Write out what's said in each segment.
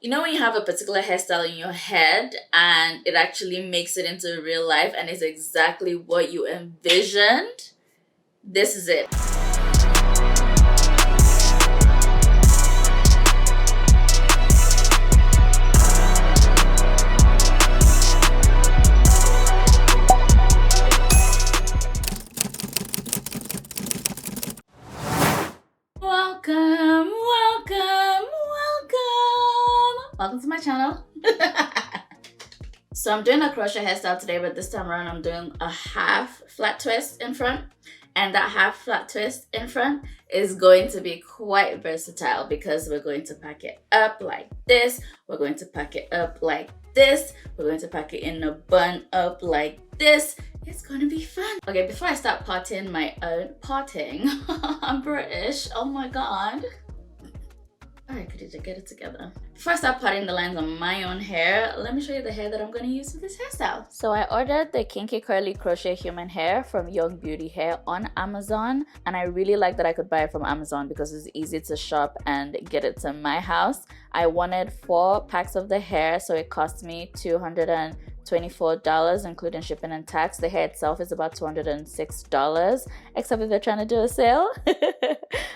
You know when you have a particular hairstyle in your head and it actually makes it into real life and is exactly what you envisioned? This is it. Welcome to my channel. So I'm doing a crochet hairstyle today, but this time around I'm doing a half flat twist in front, and that half flat twist in front is going to be quite versatile because we're going to pack it up like this, we're going to pack it up like this, we're going to pack it in a bun up like this. It's gonna be fun. Okay, before I start potting my own potting, I'm British, oh my god. Alright, Khadija, get it together. Before I start potting the lines on my own hair, let me show you the hair that I'm going to use for this hairstyle. So I ordered the Kinky Curly Crochet Human Hair from Young Beauty Hair on Amazon, and I really like that I could buy it from Amazon because it's easy to shop and get it to my house. I wanted 4 packs of the hair, so it cost me $224 including shipping and tax. The hair itself is about $206, except if they're trying to do a sale.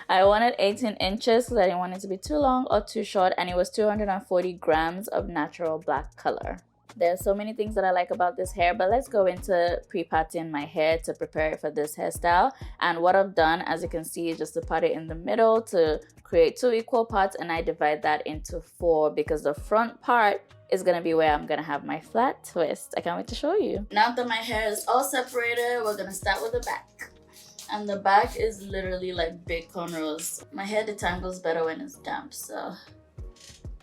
I wanted 18 inches because I didn't want it to be too long or too short, and it was 240 grams of natural black color. There's so many things that I like about this hair, but let's go into pre-patting my hair to prepare it for this hairstyle. And what I've done, as you can see, is just to pat it in the middle to create 2 equal parts, and I divide that into 4 because the front part is gonna be where I'm gonna have my flat twist. I can't wait to show you. Now that my hair is all separated, we're gonna start with the back. And the back is literally like big cornrows. My hair detangles better when it's damp, so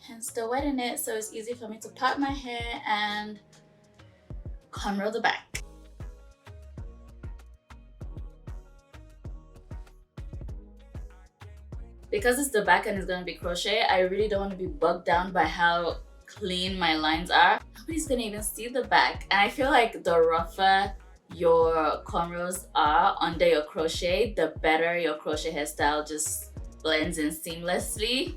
hence the wet in it, so it's easy for me to part my hair and cornrow the back. Because it's the back and it's gonna be crochet, I really don't want to be bogged down by how clean my lines are. Nobody's gonna even see the back, and I feel like the rougher your cornrows are under your crochet, the better your crochet hairstyle just blends in seamlessly.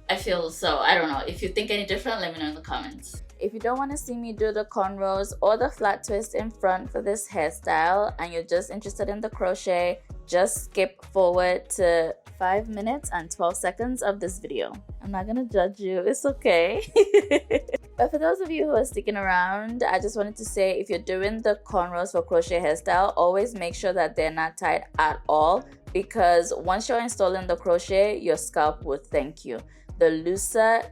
I feel so. I don't know. If you think any different, let me know in the comments. If you don't want to see me do the cornrows or the flat twist in front for this hairstyle and you're just interested in the crochet, just skip forward to 5 minutes and 12 seconds of this video. I'm not gonna judge you, it's okay. But for those of you who are sticking around, I just wanted to say, if you're doing the cornrows for crochet hairstyle, always make sure that they're not tied at all, because once you're installing the crochet, your scalp will thank you. The looser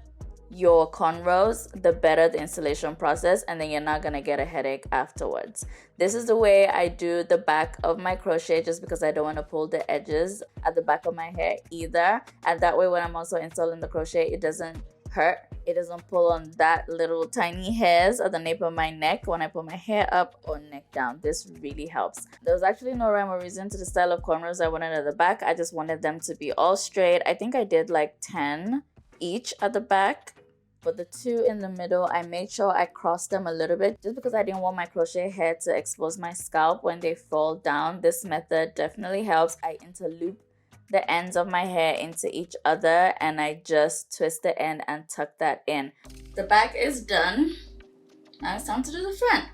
your cornrows, the better the installation process, and then you're not gonna get a headache afterwards. This is the way I do the back of my crochet, just because I don't want to pull the edges at the back of my hair either, and that way when I'm also installing the crochet, it doesn't hurt. It doesn't pull on that little tiny hairs at the nape of my neck when I put my hair up or neck down. This really helps. There was actually no rhyme or reason to the style of cornrows I wanted at the back. I just wanted them to be all straight. I think I did like 10 each at the back. For the 2 in the middle, I made sure I crossed them a little bit just because I didn't want my crochet hair to expose my scalp when they fall down. This method definitely helps. I interloop the ends of my hair into each other and I just twist the end and tuck that in. The back is done. Now it's time to do the front.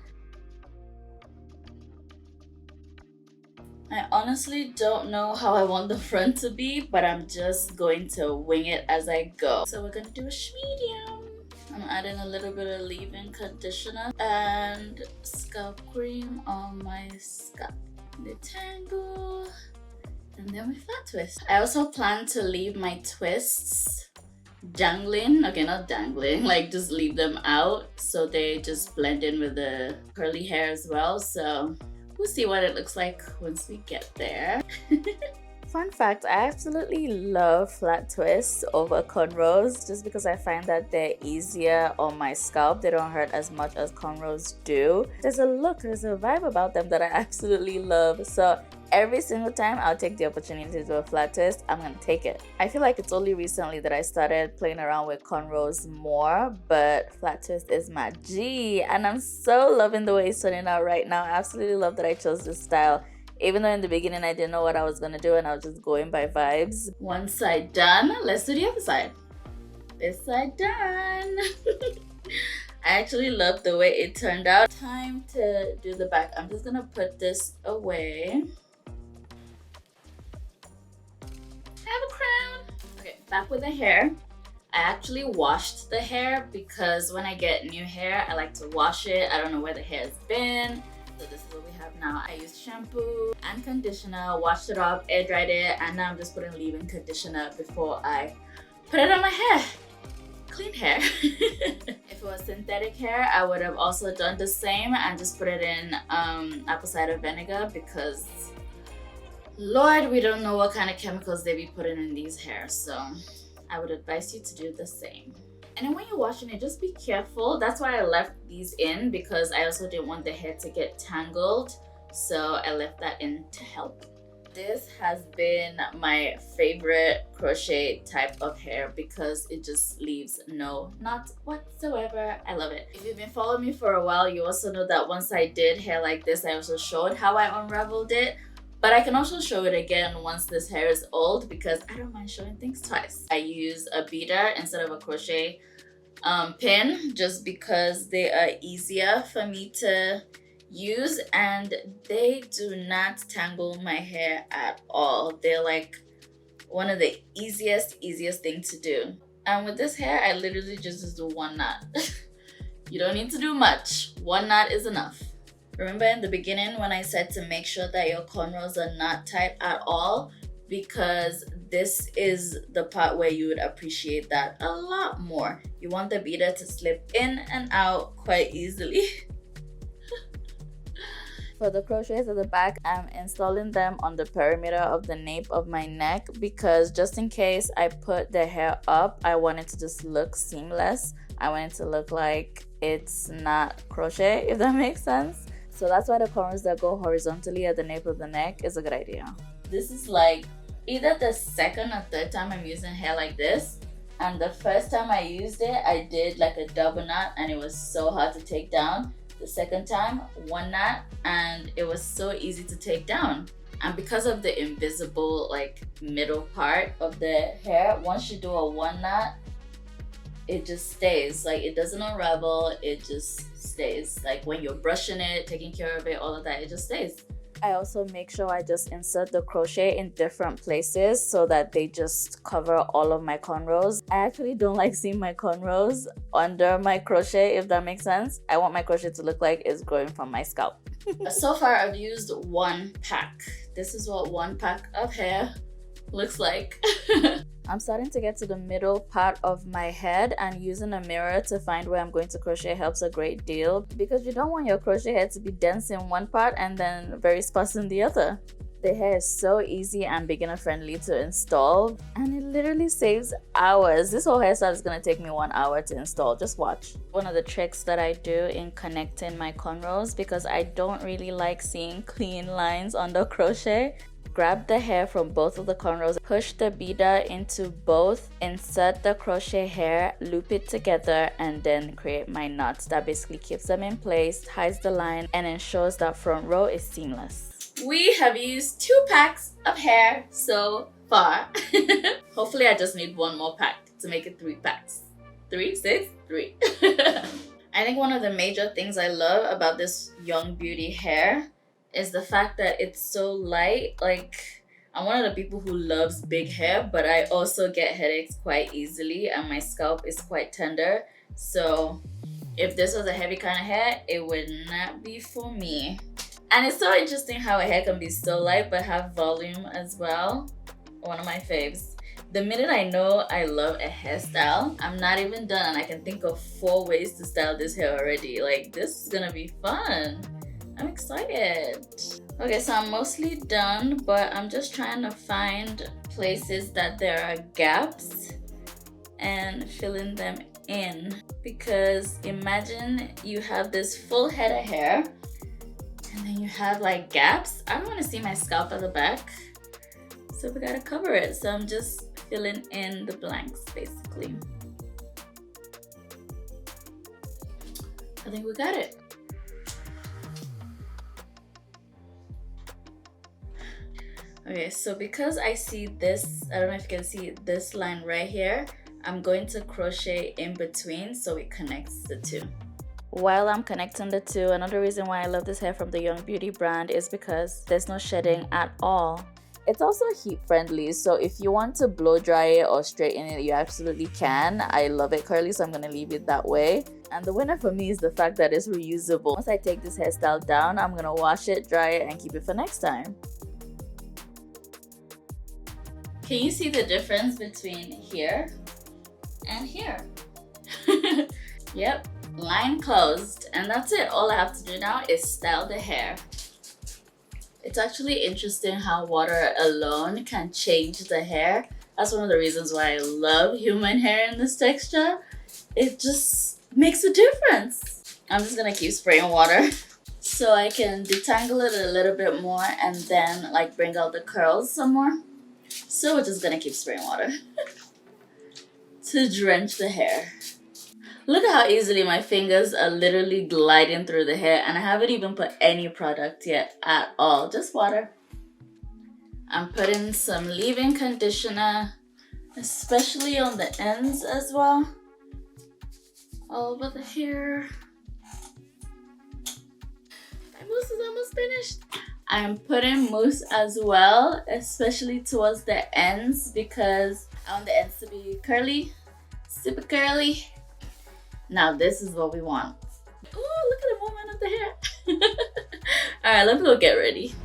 I honestly don't know how I want the front to be, but I'm just going to wing it as I go. So we're gonna do a medium. I'm adding a little bit of leave-in conditioner and scalp cream on my scalp. Detangle, and then we flat twist. I also plan to leave my twists dangling. Okay, not dangling, like just leave them out so they just blend in with the curly hair as well. So we'll see what it looks like once we get there. Fun fact, I absolutely love flat twists over cornrows just because I find that they're easier on my scalp. They don't hurt as much as cornrows do. There's a look, there's a vibe about them that I absolutely love. So every single time I'll take the opportunity to do a flat twist, I'm gonna take it. I feel like it's only recently that I started playing around with cornrows more, but flat twist is my G, and I'm so loving the way it's turning out right now. I absolutely love that I chose this style. Even though in the beginning I didn't know what I was gonna do and I was just going by vibes. One side done, let's do the other side. this side done. I actually love the way it turned out. Time to do the back. I'm just gonna put this away. I have a crown. Okay, back with the hair. I actually washed the hair because when I get new hair, I like to wash it. I don't know where the hair's been. So this is what we have now. I used shampoo and conditioner, washed it off, air dried it, and now I'm just putting leave-in conditioner before I put it on my hair. Clean hair. If it was synthetic hair, I would have also done the same and just put it in apple cider vinegar because Lord, we don't know what kind of chemicals they be putting in these hairs, so I would advise you to do the same. And then when you're washing it, just be careful. That's why I left these in, because I also didn't want the hair to get tangled, so I left that in to help. This has been my favorite crochet type of hair because it just leaves no knot whatsoever. I love it. If you've been following me for a while, you also know that once I did hair like this, I also showed how I unraveled it. But I can also show it again once this hair is old because I don't mind showing things twice. I use a beader instead of a crochet pin just because they are easier for me to use and they do not tangle my hair at all. They're like one of the easiest thing to do. And with this hair, I literally just do one knot. You don't need to do much. One knot is enough. Remember in the beginning when I said to make sure that your cornrows are not tight at all, because this is the part where you would appreciate that a lot more. You want the beader to slip in and out quite easily. For the crochets at the back, I'm installing them on the perimeter of the nape of my neck because just in case I put the hair up, I want it to just look seamless. I want it to look like it's not crochet, if that makes sense. So that's why the cornrows that go horizontally at the nape of the neck is a good idea. This is like either the second or third time I'm using hair like this. And the first time I used it, I did like a double knot and it was so hard to take down. The second time, one knot, and it was so easy to take down. And because of the invisible like middle part of the hair, once you do a one knot, it just stays. Like it doesn't unravel, it just stays. Like when you're brushing it, taking care of it, all of that, it just stays. I also make sure I just insert the crochet in different places so that they just cover all of my cornrows. I actually don't like seeing my cornrows under my crochet, if that makes sense. I want my crochet to look like it's growing from my scalp. So far I've used one pack. This is what one pack of hair looks like. I'm starting to get to the middle part of my head, and using a mirror to find where I'm going to crochet helps a great deal because you don't want your crochet hair to be dense in one part and then very sparse in the other. The hair is so easy and beginner friendly to install and it literally saves hours. This whole hairstyle is going to take me 1 hour to install. Just watch. One of the tricks that I do in connecting my cornrows, because I don't really like seeing clean lines on the crochet, grab the hair from both of the cornrows, push the beader into both, insert the crochet hair, loop it together, and then create my knots. That basically keeps them in place, hides the line, and ensures that front row is seamless. We have used 2 packs of hair so far. Hopefully I just need 1 more pack to make it 3 packs. 3, 6, 3. I think one of the major things I love about this Young Beauty hair is the fact that it's so light. Like, I'm one of the people who loves big hair, but I also get headaches quite easily and my scalp is quite tender. So if this was a heavy kind of hair, it would not be for me. And it's so interesting how a hair can be so light but have volume as well. One of my faves. The minute I know I love a hairstyle, I'm not even done and I can think of 4 ways to style this hair already. Like, this is gonna be fun. I'm excited. Okay, so I'm mostly done, but I'm just trying to find places that there are gaps and filling them in. Because imagine you have this full head of hair and then you have like gaps. I don't want to see my scalp at the back, so we gotta cover it. So I'm just filling in the blanks basically. I think we got it. Okay, so because I see this, I don't know if you can see this line right here, I'm going to crochet in between so it connects the two. While I'm connecting the two, another reason why I love this hair from the Young Beauty brand is because there's no shedding at all. It's also heat friendly, so if you want to blow dry it or straighten it, you absolutely can. I love it curly, so I'm going to leave it that way. And the winner for me is the fact that it's reusable. Once I take this hairstyle down, I'm going to wash it, dry it, and keep it for next time. Can you see the difference between here and here? Yep, line closed. And that's it. All I have to do now is style the hair. It's actually interesting how water alone can change the hair. That's one of the reasons why I love human hair in this texture. It just makes a difference. I'm just gonna keep spraying water so I can detangle it a little bit more and then like bring out the curls some more. So we're just gonna keep spraying water to drench the hair. Look at how easily my fingers are literally gliding through the hair, and I haven't even put any product yet at all, just water. I'm putting some leave-in conditioner, especially on the ends as well, all over the hair. My mousse is almost finished. I'm putting mousse as well, especially towards the ends because I want the ends to be curly, super curly. Now this is what we want. Oh, look at the movement of the hair. All right, let's go get ready.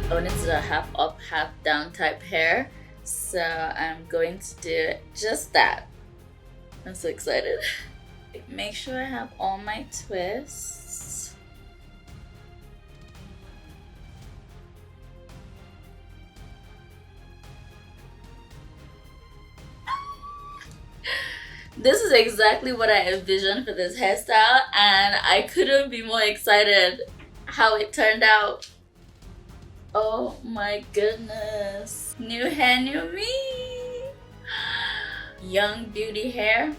I wanted to do a half up, half down type hair. So I'm going to do just that. I'm so excited. Make sure I have all my twists. This is exactly what I envisioned for this hairstyle, and I couldn't be more excited how it turned out. Oh my goodness. New hair, new me. Young Beauty hair.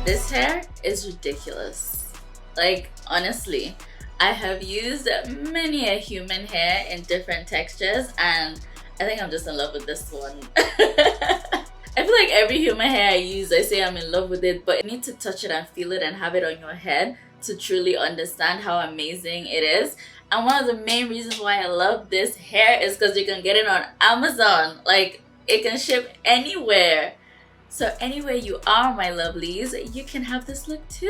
This hair is ridiculous. Like, honestly, I have used many a human hair in different textures, and I think I'm just in love with this one. I feel like every human hair I use, I say I'm in love with it, but you need to touch it and feel it and have it on your head to truly understand how amazing it is. And one of the main reasons why I love this hair is because you can get it on Amazon. Like, it can ship anywhere. So anywhere you are, my lovelies, you can have this look too.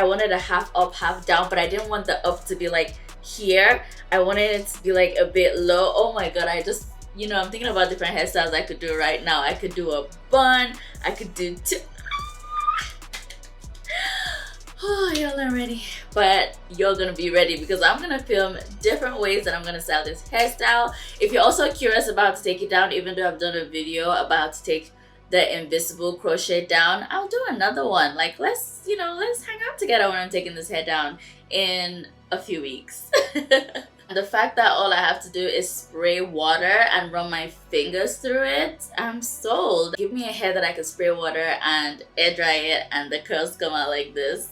I wanted a half up, half down, but I didn't want the up to be like here. I wanted it to be like a bit low. Oh my god, I just, you know, I'm thinking about different hairstyles I could do right now. I could do a bun, I could do two. Oh, y'all are ready. But you're gonna be ready because I'm gonna film different ways that I'm gonna style this hairstyle. If you're also curious about to take it down, even though I've done a video about to take the invisible crochet down, I'll do another one. Like, let's hang out together when I'm taking this hair down in a few weeks. The fact that all I have to do is spray water and run my fingers through it, I'm sold. Give me a hair that I can spray water and air dry it and the curls come out like this.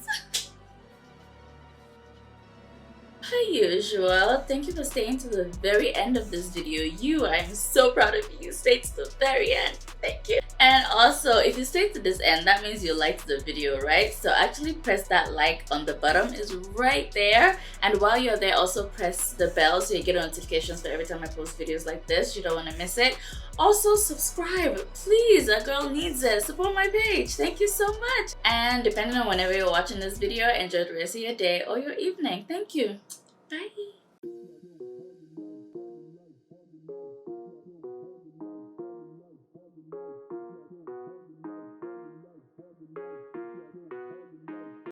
Per usual, thank you for staying to the very end of this video. I'm so proud of you. You stayed to the very end. Thank you. And also, if you stayed to this end, that means you liked the video, right? So actually press that like on the bottom, is right there. And while you're there, also press the bell so you get notifications for every time I post videos like this. You don't want to miss it. Also subscribe, please. A girl needs it. Support my page. Thank you so much. And depending on whenever you're watching this video, enjoy the rest of your day or your evening. Thank you. Bye.